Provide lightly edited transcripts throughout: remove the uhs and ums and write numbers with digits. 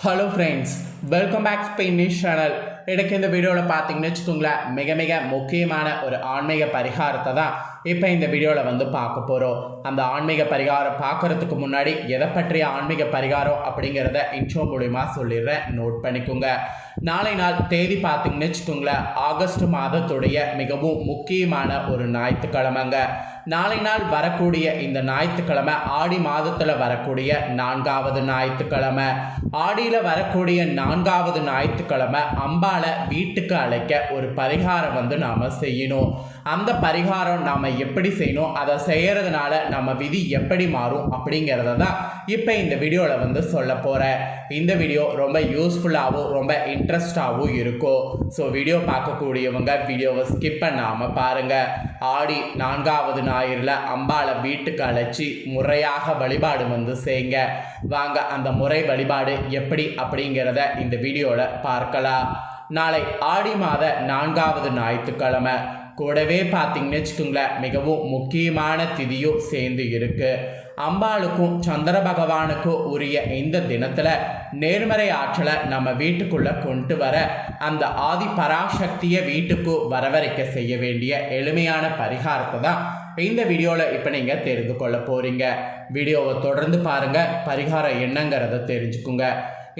Hello friends, welcome back Spanish channel. எனக்கு இந்த வீடியோவில் பார்த்தீங்கன்னு வச்சுக்கோங்களேன், மிக முக்கியமான ஒரு ஆன்மீக பரிகாரத்தை தான் இப்போ இந்த வீடியோவில் பார்க்க போகிறோம். அந்த ஆன்மீக பரிகாரம் பார்க்குறதுக்கு முன்னாடி எதை பற்றிய ஆன்மீக பரிகாரம் அப்படிங்கிறத இன்ட்ரோ மூலிமா சொல்லிடுறேன், நோட் பண்ணிக்கோங்க. நாளை நாள் தேதி பார்த்தீங்கன்னு வச்சுக்கோங்களேன், ஆகஸ்ட் மாதத்துடைய மிகவும் முக்கியமான ஒரு ஞாயிற்றுக்கிழமைங்க. நாளை நாள் வரக்கூடிய இந்த ஞாயிற்றுக்கிழமை ஆடி மாதத்தில் வரக்கூடிய 4வது ஞாயிற்றுக்கிழமை. ஆடியில் வரக்கூடிய 4வது ஞாயிற்றுக்கிழமை அம்பாளை வீட்டுக்கு அழைக்க ஒரு பரிகாரம் நாம் செய்யணும். அந்த பரிகாரம் நாம் எப்படி செய்யணும், அதை செய்கிறதுனால நம்ம விதி எப்படி மாறும் அப்படிங்கிறத தான் இப்போ இந்த வீடியோவில் சொல்ல போகிறேன். இந்த வீடியோ ரொம்ப யூஸ்ஃபுல்லாகவும் ரொம்ப இன்ட்ரெஸ்டாகவும் இருக்கும். ஸோ வீடியோ பார்க்கக்கூடியவங்க வீடியோவை ஸ்கிப் பண்ணாமல் பாருங்கள். ஆடி 4வது ஞாயிறில் அம்பாளை வீட்டுக்கு அழைச்சி முறையாக வழிபாடு செய்யுங்க. வாங்க அந்த முறை வழிபாடு எப்படி அப்படிங்கிறத இந்த வீடியோவில் பார்க்கலாம். நாளை ஆடி மாத 4வது ஞாயிற்றுக்கிழமை. கூடவே பார்த்தீங்கன்னு வச்சுக்கோங்களேன், மிகவும் முக்கியமான திதியும் சேர்ந்து இருக்கு. அம்பாளுக்கும் சந்திர பகவானுக்கும் உரிய இந்த தினத்தில் நேர்மறை ஆற்றலை நம்ம வீட்டுக்குள்ளே கொண்டு வர அந்த ஆதி பராசக்தியை வீட்டுக்கு வரவழைக்க செய்ய வேண்டிய எளிமையான பரிகாரத்தை தான் இந்த வீடியோவில் இப்போ நீங்கள் தெரிந்து கொள்ள போகிறீங்க. வீடியோவை தொடர்ந்து பாருங்கள், பரிகாரம் என்னங்கிறத தெரிஞ்சுக்குங்க.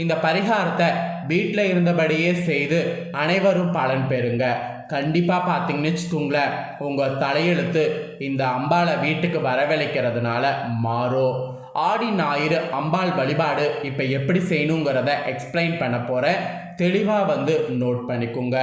இந்த பரிகாரத்தை வீட்டில் இருந்தபடியே செய்து அனைவரும் பலன் பெறுங்க. கண்டிப்பாக பார்த்தீங்கன்னு வச்சுக்கோங்களேன், உங்கள் தலையெழுத்து இந்த அம்பாளை வீட்டுக்கு வரவழைக்கிறதுனால மாறும். ஆடி ஞாயிறு அம்பாள் வழிபாடு இப்போ எப்படி செய்யணுங்கிறத எக்ஸ்பிளைன் பண்ண போகிறேன். தெளிவாக நோட் பண்ணிக்கோங்க.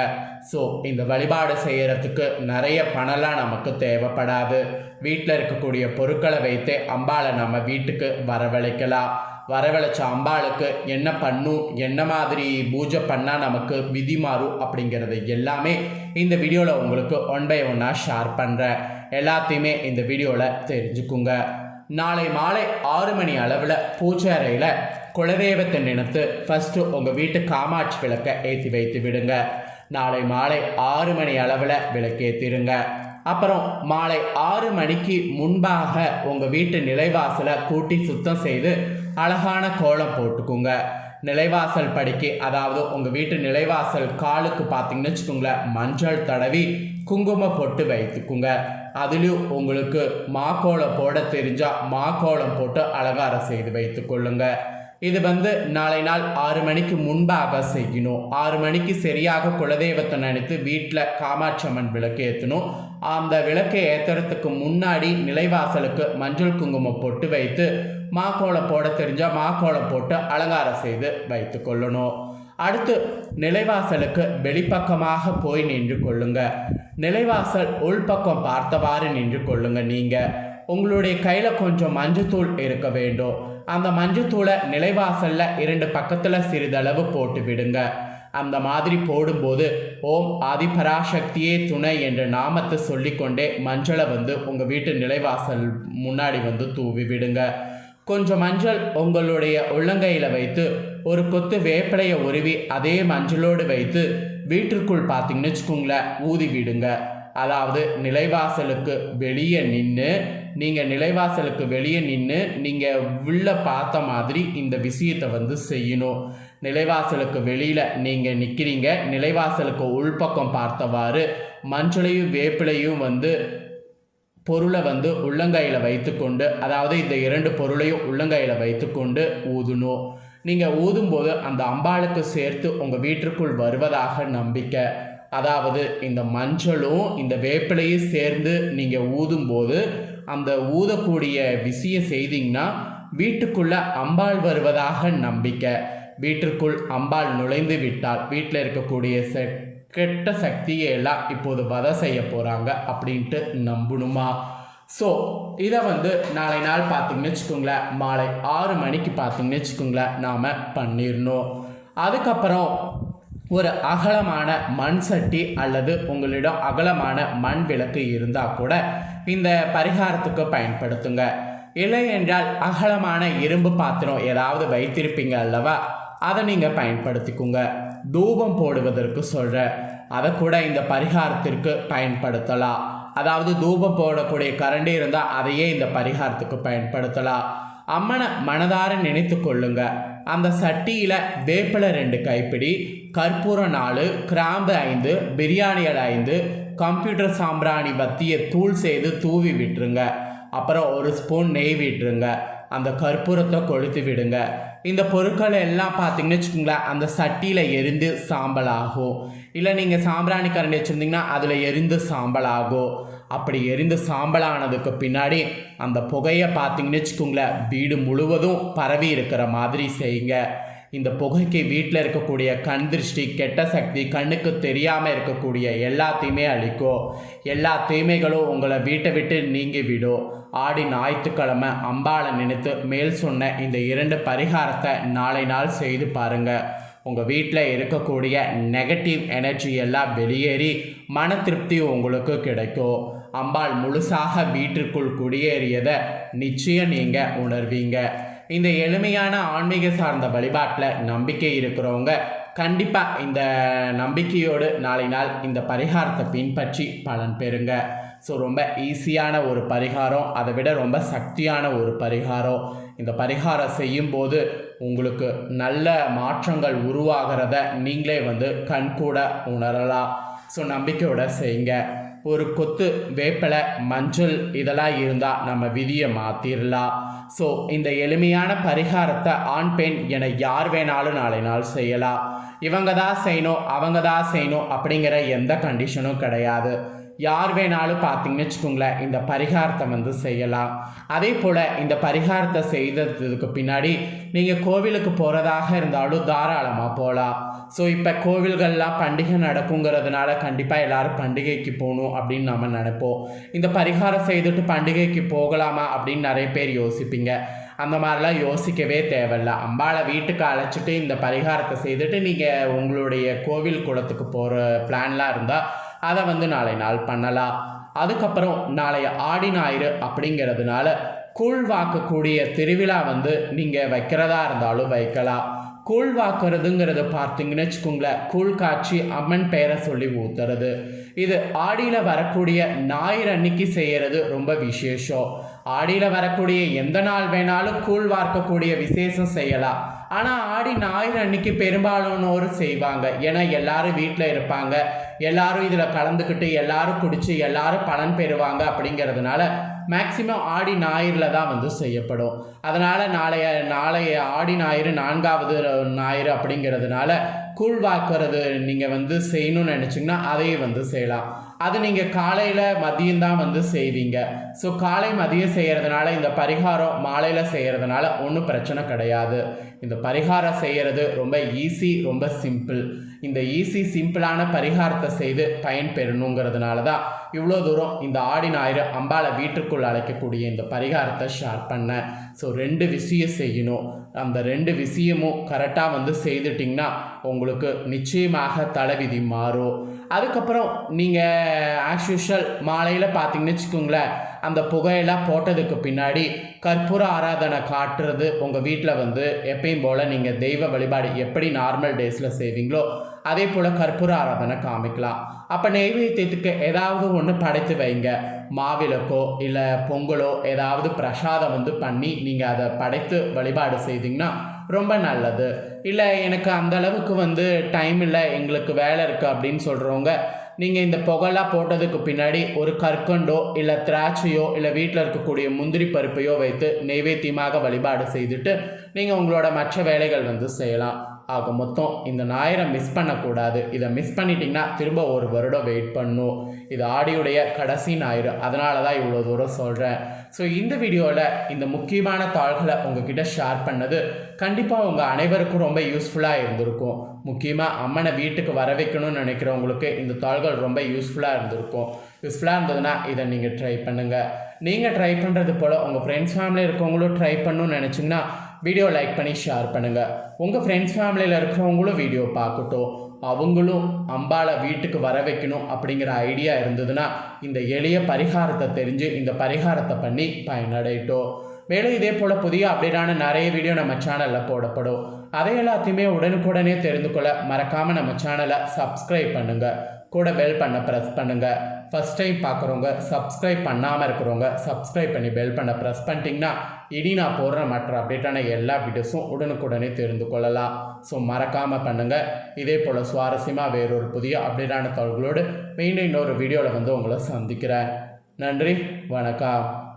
ஸோ இந்த வழிபாடு செய்கிறதுக்கு நிறைய பணம்லாம் நமக்கு தேவைப்படாது. வீட்டில் இருக்கக்கூடிய பொருட்களை வைத்து அம்பாளை நம்ம வீட்டுக்கு வரவழைக்கலாம். வரவழைச்ச அம்பாளுக்கு என்ன பண்ணும், என்ன மாதிரி பூஜை பண்ணால் நமக்கு விதி மாறும் அப்படிங்கிறது எல்லாமே இந்த வீடியோவில் உங்களுக்கு 1 by 1 ஷேர் பண்ணுறேன். எல்லாத்தையுமே இந்த வீடியோவில் தெரிஞ்சுக்குங்க. நாளை மாலை 6 மணி அளவில் பூஜை அறையில் குலதெய்வத்தை நினைத்து ஃபஸ்ட்டு உங்கள் வீட்டு காமாட்சி விளக்கை ஏற்றி வைத்து விடுங்க. நாளை மாலை 6 மணி அளவில் விளக்கேற்றிடுங்க. அப்புறம் மாலை 6 மணிக்கு முன்பாக உங்கள் வீட்டு நிலைவாசலை கூட்டி சுத்தம் செய்து அழகான கோலம் போட்டுக்குங்க. நிலைவாசல் படிக்கு, அதாவது உங்கள் வீட்டு நிலைவாசல் காலுக்கு பார்த்தீங்கன்னு வச்சுக்கோங்களேன், மஞ்சள் தடவி குங்குமம் போட்டு வைத்துக்குங்க. அதுலேயும் உங்களுக்கு மாக்கோலம் போட தெரிஞ்சால் மாக்கோலம் போட்டு அலங்காரம் செய்து வைத்து கொள்ளுங்க. இது நாளை நாள் 6 மணிக்கு முன்பாக செய்யணும். 6 மணிக்கு சரியாக குலதெய்வத்தை நினைத்து வீட்டில் காமாட்சி அம்மன் விளக்கு ஏற்றணும். அந்த விளக்கை ஏற்றுறதுக்கு முன்னாடி நிலைவாசலுக்கு மஞ்சள் குங்குமம் போட்டு வைத்து மாக்கோலம் போட தெரிஞ்சால் மாக்கோலம் போட்டு அலங்காரம் செய்து வைத்து கொள்ளணும். அடுத்து நிலைவாசலுக்கு வெளிப்பக்கமாக போய் நின்று கொள்ளுங்க. நிலைவாசல் உள்பக்கம் பார்த்தவாறு நின்று கொள்ளுங்க. நீங்கள் உங்களுடைய கையில் கொஞ்சம் மஞ்சத்தூள் இருக்க வேண்டும். அந்த மஞ்சத்தூளை நிலைவாசலில் 2 பக்கத்தில் சிறிதளவு போட்டு விடுங்க. அந்த மாதிரி போடும்போது ஓம் ஆதிபராசக்தியே துணை என்ற நாமத்தை சொல்லிக்கொண்டே மஞ்சளை உங்கள் வீட்டு நிலைவாசல் முன்னாடி தூவி விடுங்க. கொஞ்சம் மஞ்சள் உங்களுடைய உள்ளங்கையில் வைத்து ஒரு கொத்து வேப்பிலையை உருவி அதே மஞ்சளோடு வைத்து வீட்டிற்குள் பார்த்தீங்கன்னு வச்சுக்கோங்களேன், ஊதி விடுங்க. அதாவது நிலைவாசலுக்கு வெளியே நின்று நீங்கள் உள்ள பார்த்த மாதிரி இந்த விஷயத்தை செய்யணும். நிலைவாசலுக்கு வெளியில் நீங்கள் நிற்கிறீங்க. நிலைவாசலுக்கு உள்பக்கம் பார்த்தவாறு மஞ்சளையும் வேப்பிலையும் பொருளை உள்ளங்கையில் வைத்துக்கொண்டு, அதாவது இந்த 2 பொருளையும் உள்ளங்கையில் வைத்துக்கொண்டு ஊதணும். நீங்கள் ஊதும்போது அந்த அம்பாளுக்கு சேர்த்து உங்கள் வீட்டிற்குள் வருவதாக நம்பிக்கை. அதாவது இந்த மஞ்சளும் இந்த வேப்பிலையும் சேர்ந்து நீங்கள் ஊதும்போது அந்த ஊதக்கூடிய விஷயம் செய்தீங்கன்னா வீட்டுக்குள்ளே அம்பாள் வருவதாக நம்பிக்கை. வீட்டிற்குள் அம்பாள் நுழைந்து விட்டால் வீட்டில் இருக்கக்கூடிய கெட்ட சக்தியை எல்லாம் இப்போது வதை செய்ய போகிறாங்க அப்படின்ட்டு நம்பணுமா? ஸோ இதை நாளை நாள் பார்த்தீங்கன்னு வச்சுக்கோங்களேன், மாலை 6 மணிக்கு பார்த்தீங்கன்னு வச்சுக்கோங்களேன், நாம் பண்ணிடணும். அதுக்கப்புறம் ஒரு அகலமான மண் சட்டி அல்லது உங்களிடம் அகலமான மண் விளக்கு இருந்தால் கூட இந்த பரிகாரத்துக்கு பயன்படுத்துங்க. இல்லை என்றால் அகலமான இரும்பு பாத்திரம் ஏதாவது வைத்திருப்பீங்க அல்லவா, அதை நீங்கள் பயன்படுத்திக்குங்க. தூபம் போடுவதற்கு சொல்கிறேன், அதை கூட இந்த பரிகாரத்திற்கு பயன்படுத்தலாம். அதாவது தூபம் போடக்கூடிய கரண்டி இருந்தால் அதையே இந்த பரிகாரத்துக்கு பயன்படுத்தலாம். அம்மனை மனதார நினைத்து கொள்ளுங்க. அந்த சட்டியில் வேப்பிலை 2 கைப்பிடி, கற்பூரம் 4, கிராம்பு 5, பிரியாணி இலை 5, கம்ப்யூட்டர் சாம்பிராணி வத்தியை தூள் செய்து தூவி விட்டுருங்க. அப்புறம் 1 ஸ்பூன் நெய் விட்டுருங்க. அந்த கற்பூரத்தை கொளுத்து விடுங்க. இந்த பொருட்கள் எல்லாம் பார்த்தீங்கன்னு வச்சுக்கோங்களேன், அந்த சட்டியில் எரிந்து சாம்பல் ஆகும். இல்லை நீங்கள் சாம்பிராணி கரண்டி வச்சுருந்தீங்கன்னா அதில் எரிந்து சாம்பல் ஆகும். அப்படி எரிந்து சாம்பலானதுக்கு பின்னாடி அந்த புகையை பார்த்தீங்கன்னு வச்சுக்கோங்களேன், வீடு முழுவதும் பரவி இருக்கிற மாதிரி செய்யுங்க. இந்த புகைக்கு வீட்டில் இருக்கக்கூடிய கண் திருஷ்டி, கெட்ட சக்தி, கண்ணுக்கு தெரியாமல் இருக்கக்கூடிய எல்லாத்தையுமே அழிக்கும். எல்லா தீமைகளும் உங்களை வீட்டை விட்டு நீங்கி விடும். ஆடி ஞாயிற்றுக்கிழமை அம்பாளை நினைத்து மேல் சொன்ன இந்த 2 பரிகாரத்தை நாளை நாள் செய்து பாருங்கள். உங்கள் வீட்டில் இருக்கக்கூடிய நெகட்டிவ் எனர்ஜி எல்லாம் வெளியேறி மன திருப்தி உங்களுக்கு கிடைக்கும். அம்பாள் முழுசாக வீட்டிற்குள் குடியேறியதை நிச்சயம் நீங்கள் உணர்வீங்க. இந்த எளிமையான ஆன்மீக சார்ந்த வழிபாட்டில் நம்பிக்கை இருக்கிறவங்க கண்டிப்பாக இந்த நம்பிக்கையோடு நாளை நாள் இந்த பரிகாரத்தை பின்பற்றி பலன் பெறுங்க. ஸோ ரொம்ப ஈஸியான ஒரு பரிகாரம், அதை விட ரொம்ப சக்தியான ஒரு பரிகாரம். இந்த பரிகாரம் செய்யும்போது உங்களுக்கு நல்ல மாற்றங்கள் உருவாகிறத நீங்களே கண்கூட உணரலாம். ஸோ நம்பிக்கையோட செய்யுங்க. ஒரு கொத்து வேப்பிலை, மஞ்சள் இதெல்லாம் இருந்தால் நம்ம விதியை மாற்றிடலாம். ஸோ இந்த எளிமையான பரிகாரத்தை ஆண் பெண் என யார் வேணாலும் நாளை நாள் செய்யலாம். இவங்க தான் செய்யணும், அவங்க தான் செய்யணும் அப்படிங்கிற எந்த கண்டிஷனும் கிடையாது. யார் வேணாலும் பார்த்தீங்கன்னு வச்சுக்கோங்களேன், இந்த பரிகாரத்தை செய்யலாம். அதே போல் இந்த பரிகாரத்தை செய்ததுக்கு பின்னாடி நீங்கள் கோவிலுக்கு போகிறதாக இருந்தாலும் தாராளமாக போகலாம். ஸோ இப்போ கோவில்கள்லாம் பண்டிகை நடக்குங்கிறதுனால கண்டிப்பாக எல்லோரும் பண்டிகைக்கு போகணும் அப்படின்னு நம்ம நினைப்போம். இந்த பரிகாரம் செய்துட்டு பண்டிகைக்கு போகலாமா அப்படின்னு நிறைய பேர் யோசிப்பீங்க. அந்த மாதிரிலாம் யோசிக்கவே தேவையில்ல. அம்பாளை வீட்டுக்கு அழைச்சிட்டு இந்த பரிகாரத்தை செய்துட்டு நீங்கள் உங்களுடைய கோவில் குளத்துக்கு போகிற பிளான்லாம் இருந்தால் அதை நாளை நாள் பண்ணலாம். அதுக்கப்புறம் நாளைய ஆடி ஞாயிறு அப்படிங்கிறதுனால கூழ் வாக்கக்கூடிய திருவிழா நீங்கள் வைக்கிறதா இருந்தாலும் வைக்கலாம். கூழ் வாக்குறதுங்கிறத பார்த்தீங்கன்னு வச்சுக்கோங்களேன், கூழ் காய்ச்சி அம்மன் பெயரை சொல்லி ஊற்றுறது. இது ஆடியில் வரக்கூடிய ஞாயிறு அன்னைக்கு செய்கிறது ரொம்ப விசேஷம். ஆடியில் வரக்கூடிய எந்த நாள் வேணாலும் கூழ் வார்க்கக்கூடிய விசேஷம் செய்யலாம். ஆனால் ஆடி ஞாயிறு அன்னைக்கு பெரும்பாலானோர் செய்வாங்க. ஏன்னா எல்லாரும் வீட்டில் இருப்பாங்க, எல்லாரும் இதில் கலந்துக்கிட்டு எல்லாரும் குடித்து எல்லாரும் பலன் பெறுவாங்க. அப்படிங்கிறதுனால மேக்சிமம் ஆடி ஞாயிறில் தான் செய்யப்படும். அதனால் நாளைய ஆடி ஞாயிறு 4வது ஞாயிறு அப்படிங்கிறதுனால கூழ் வாக்குறது நீங்கள் செய்யணும்னு நினச்சிங்கன்னா அதையும் செய்யலாம். அது நீங்கள் காலையில் மதியம்தான் செய்வீங்க. ஸோ காலை மதியம் செய்கிறதுனால இந்த பரிகாரம் மாலையில் செய்கிறதுனால ஒன்றும் பிரச்சனை கிடையாது. இந்த பரிகாரம் செய்கிறது ரொம்ப ஈஸி, ரொம்ப சிம்பிள். இந்த ஈஸி சிம்பிளான பரிகாரத்தை செய்து பயன் பெறணுங்கிறதுனால தான் இவ்வளோ தூரம் இந்த ஆடி ஞாயிறு அம்பாளை வீட்டுக்குள் அழைக்கக்கூடிய இந்த பரிகாரத்தை ஷேர் பண்ணேன். ஸோ 2 விஷயம் செய்யணும். அந்த 2 விஷயமும் கரெக்டாக செய்துட்டிங்கன்னா உங்களுக்கு நிச்சயமாக தலைவிதி மாறும். அதுக்கப்புறம் நீங்கள் ஆஸ் யூஷுவல் மாலையில் பார்த்தீங்கன்னு வச்சுக்கோங்களேன், அந்த புகையெல்லாம் போட்டதுக்கு பின்னாடி கற்பூர ஆராதனை காட்டுறது உங்கள் வீட்டில் எப்பயும் போல் நீங்கள் தெய்வ வழிபாடு எப்படி நார்மல் டேஸில் செய்வீங்களோ அதே போல் கற்பூர ஆராதனை காமிக்கலாம். அப்போ நெய்வேத்தியத்துக்கு ஏதாவது ஒன்று படைத்து வைங்க. மாவிளக்கோ இல்லை பொங்கலோ ஏதாவது பிரசாதம் பண்ணி நீங்கள் அதை படைத்து வழிபாடு செய்தீங்கன்னா ரொம்ப நல்லது. இல்லை எனக்கு அந்த அளவுக்கு டைம் இல்லை, எங்களுக்கு வேலை இருக்குது அப்படின்னு சொல்கிறவங்க நீங்கள் இந்த புகழாக போட்டதுக்கு பின்னாடி ஒரு கற்கண்டோ இல்லை திராட்சையோ இல்லை வீட்டில் இருக்கக்கூடிய முந்திரி பருப்பையோ வைத்து நெய்வேத்தியமாக வழிபாடு செய்துட்டு நீங்கள் உங்களோட மற்ற வேலைகள் செய்யலாம். ஆக மொத்தம் இந்த ஞாயிறை மிஸ் பண்ணக்கூடாது. இதை மிஸ் பண்ணிட்டீங்கன்னா திரும்ப 1 வருடம் வெயிட் பண்ணணும். இது ஆடியுடைய கடைசி ஞாயிறு, அதனால தான் இவ்வளோ தூரம் சொல்கிறேன். ஸோ இந்த வீடியோவில் இந்த முக்கியமான தாள்களை உங்ககிட்ட ஷேர் பண்ணது கண்டிப்பாக உங்கள் அனைவருக்கும் ரொம்ப யூஸ்ஃபுல்லாக இருந்திருக்கும். முக்கியமாக அம்மனை வீட்டுக்கு வர வைக்கணும்னு நினைக்கிறவங்களுக்கு இந்த தாள்கள் ரொம்ப யூஸ்ஃபுல்லாக இருந்திருக்கும். யூஸ்ஃபுல்லாக இருந்ததுன்னா இதை நீங்கள் ட்ரை பண்ணுங்கள். நீங்கள் ட்ரை பண்ணுறது போல் உங்கள் ஃப்ரெண்ட்ஸ் ஃபேமிலியில் இருக்கவங்களும் ட்ரை பண்ணணும்னு நினச்சிங்கன்னா வீடியோ லைக் பண்ணி ஷேர் பண்ணுங்கள். உங்கள் ஃப்ரெண்ட்ஸ் ஃபேமிலியில் இருக்கிறவங்களும் வீடியோ பார்க்கட்டும். அவங்களும் அம்பாளை வீட்டுக்கு வர வைக்கணும் அப்படிங்கிற ஐடியா இருந்ததுன்னா இந்த எளிய பரிகாரத்தை தெரிஞ்சு இந்த பரிகாரத்தை பண்ணி பயனடையட்டும். மேலும் இதே போல் புதிய அப்டேட்டான நிறைய வீடியோ நம்ம சேனலில் போடப்படும். அதை எல்லாத்தையுமே உடனுக்குடனே தெரிந்து கொள்ள மறக்காமல் நம்ம சேனலை சப்ஸ்கிரைப் பண்ணுங்கள். கூட பெல் பண்ண ப்ரெஸ் பண்ணுங்கள். ஃபஸ்ட் டைம் பார்க்குறவங்க சப்ஸ்கிரைப் பண்ணாமல் இருக்கிறவங்க சப்ஸ்கிரைப் பண்ணி பெல் பண்ண ப்ரெஸ் பண்ணிட்டீங்கன்னா இனி நான் போடுற மற்ற அப்டேட்டான எல்லா வீடியோஸும் உடனுக்குடனே தெரிந்து கொள்ளலாம். ஸோ மறக்காமல் பண்ணுங்கள். இதே போல் சுவாரஸ்யமாக வேறொரு புதிய அப்டேட்டான தகவல்களோடு மீண்டும் இன்னொரு வீடியோவில் உங்களை சந்திக்கிறேன். நன்றி, வணக்கம்.